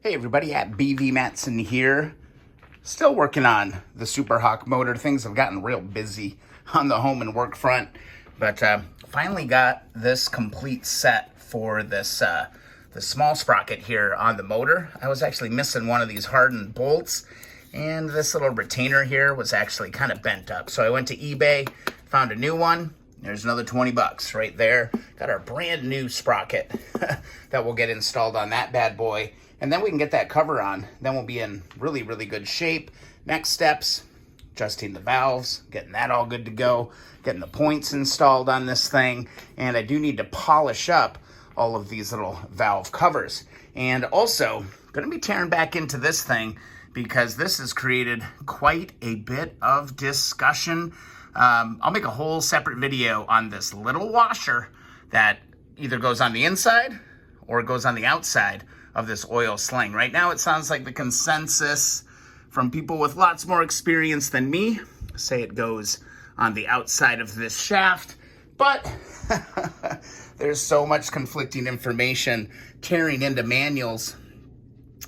Hey everybody, at BV Matson here. Still working on the Super Hawk motor. Things have gotten real busy on the home and work front, but finally got this complete set for this the small sprocket here on the motor. I was actually missing one of these hardened bolts, and this little retainer here was actually kind of bent up. So I went to eBay, found a new one. There's another 20 bucks right there. Got our brand new sprocket that will get installed on that bad boy. And then we can get that cover on. Then we'll be in really, really good shape. Next steps, adjusting the valves, getting that all good to go, getting the points installed on this thing. And I do need to polish up all of these little valve covers. And also, gonna be tearing back into this thing because this has created quite a bit of discussion. I'll make a whole separate video on this little washer that either goes on the inside or it goes on the outside of this oil sling. Right now, it sounds like the consensus from people with lots more experience than me say it goes on the outside of this shaft, but there's so much conflicting information tearing into manuals.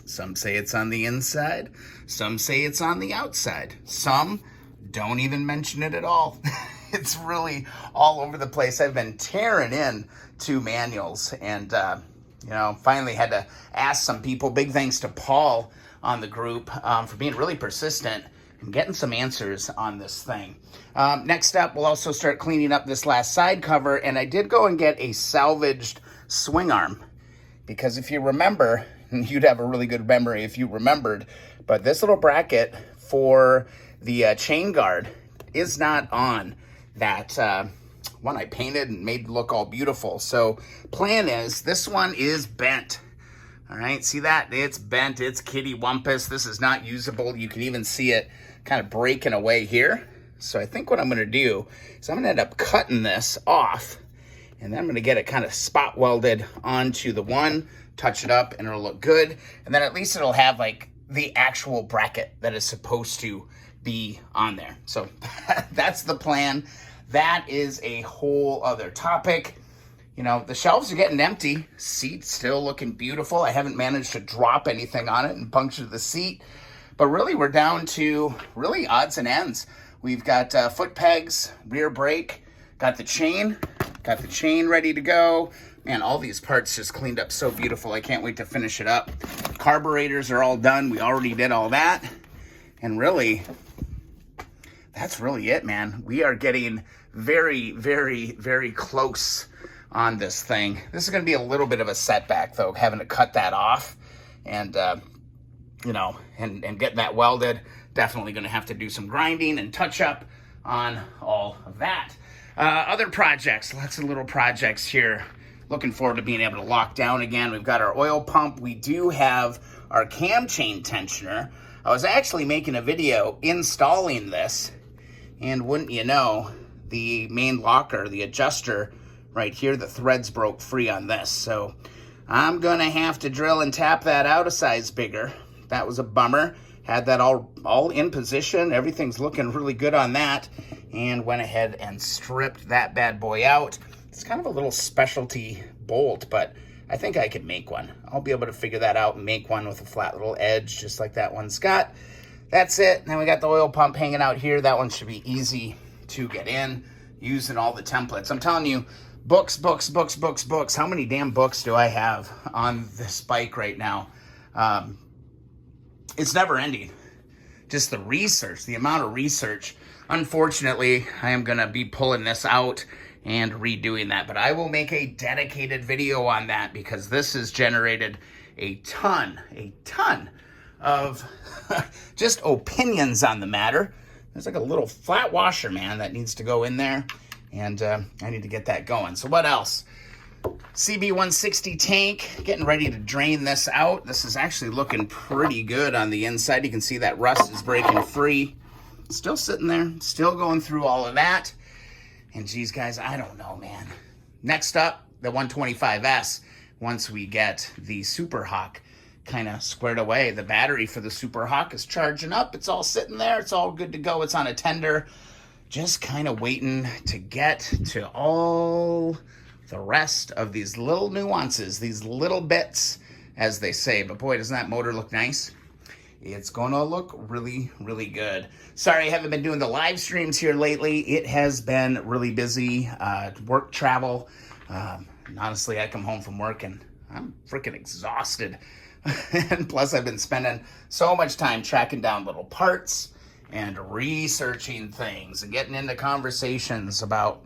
Some say it's on the inside, some say it's on the outside, some don't even mention it at all. It's really all over the place. I've been tearing in to manuals and finally had to ask some people. Big thanks to Paul on the group for being really persistent and getting some answers on this thing. Next up, we'll also start cleaning up this last side cover, and I did go and get a salvaged swing arm because if you remember, you'd have a really good memory if you remembered, but this little bracket for the chain guard is not on that one I painted and made look all beautiful. So plan is, this one is bent. All right, see that? It's bent, it's kitty wampus. This is not usable. You can even see it kind of breaking away here. So I think what I'm gonna do is I'm gonna end up cutting this off, and then I'm gonna get it kind of spot welded onto the one, touch it up, and it'll look good. And then at least it'll have like the actual bracket that is supposed to be on there. So that's the plan. That is a whole other topic. You know, the shelves are getting empty. Seat's still looking beautiful. I haven't managed to drop anything on it and puncture the seat. But really, we're down to really odds and ends. We've got foot pegs, rear brake, got the chain ready to go. Man, all these parts just cleaned up so beautiful. I can't wait to finish it up. Carburetors are all done. We already did all that. And really, that's really it, man. We are getting very, very, very close on this thing. This is going to be a little bit of a setback, though, having to cut that off and, and get that welded. Definitely going to have to do some grinding and touch up on all of that. Other projects, lots of little projects here. Looking forward to being able to lock down again. We've got our oil pump. We do have our cam chain tensioner. I was actually making a video installing this, and wouldn't you know, the main locker, the adjuster right here, the threads broke free on this. So I'm gonna have to drill and tap that out a size bigger. That was a bummer. Had that all in position. Everything's looking really good on that, and went ahead and stripped that bad boy out. It's kind of a little specialty bolt, but I think I can make one. I'll be able to figure that out and make one with a flat little edge, just like that one's got. That's it. Now we got the oil pump hanging out here. That one should be easy to get in, using all the templates. I'm telling you, books. How many damn books do I have on this bike right now? It's never ending. Just the research, the amount of research. Unfortunately, I am gonna be pulling this out and redoing that, but I will make a dedicated video on that because this has generated a ton of just opinions on the matter. There's like a little flat washer, man, that needs to go in there, and I need to get that going. So what else? CB160 tank, getting ready to drain this out. This is actually looking pretty good on the inside. You can see that rust is breaking free. Still sitting there, still going through all of that. And geez, guys, I don't know, man. Next up, the 125S. Once we get the Super Hawk kind of squared away, the battery for the Super Hawk is charging up. It's all sitting there. It's all good to go. It's on a tender. Just kind of waiting to get to all the rest of these little nuances, these little bits as they say. But boy, doesn't that motor look nice? It's going to look really, really good. Sorry, I haven't been doing the live streams here lately. It has been really busy, work travel. And honestly, I come home from work and I'm freaking exhausted. And plus, I've been spending so much time tracking down little parts and researching things and getting into conversations about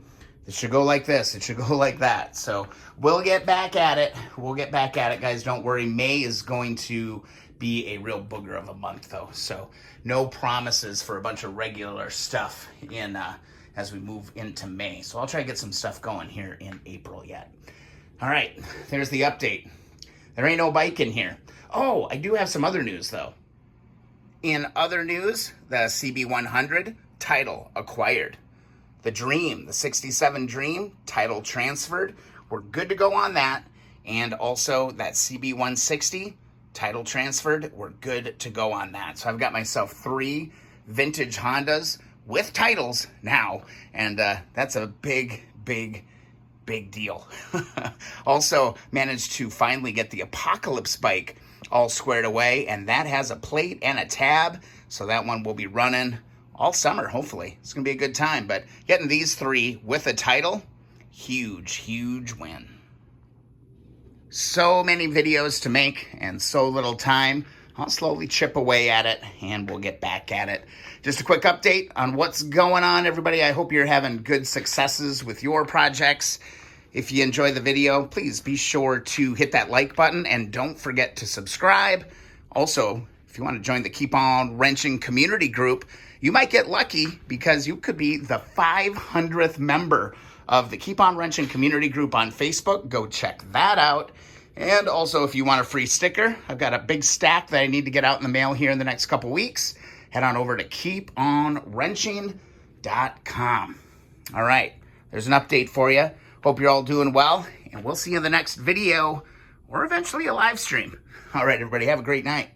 it should go like this, it should go like that. So we'll get back at it. We'll get back at it, guys. Don't worry. May is going to be a real booger of a month, though. So no promises for a bunch of regular stuff in as we move into May. So I'll try to get some stuff going here in April yet. All right, there's the update. There ain't no bike in here. Oh, I do have some other news, though. In other news, the CB100 title acquired. The Dream, the 67 Dream, title transferred. We're good to go on that. And also that CB160, title transferred. We're good to go on that. So I've got myself 3 vintage Hondas with titles now. And that's a big, big, big deal. Also managed to finally get the Apocalypse bike all squared away. And that has a plate and a tab. So that one will be running all summer, hopefully. It's going to be a good time. But getting these 3 with a title, huge, huge win. So many videos to make and so little time. I'll slowly chip away at it and we'll get back at it. Just a quick update on what's going on, everybody. I hope you're having good successes with your projects. If you enjoy the video, please be sure to hit that like button and don't forget to subscribe. Also, if you want to join the Keep On Wrenching community group, you might get lucky because you could be the 500th member of the Keep On Wrenching community group on Facebook. Go check that out. And also, if you want a free sticker, I've got a big stack that I need to get out in the mail here in the next couple weeks. Head on over to keeponwrenching.com. All right, there's an update for you. Hope you're all doing well, and we'll see you in the next video or eventually a live stream. All right, everybody, have a great night.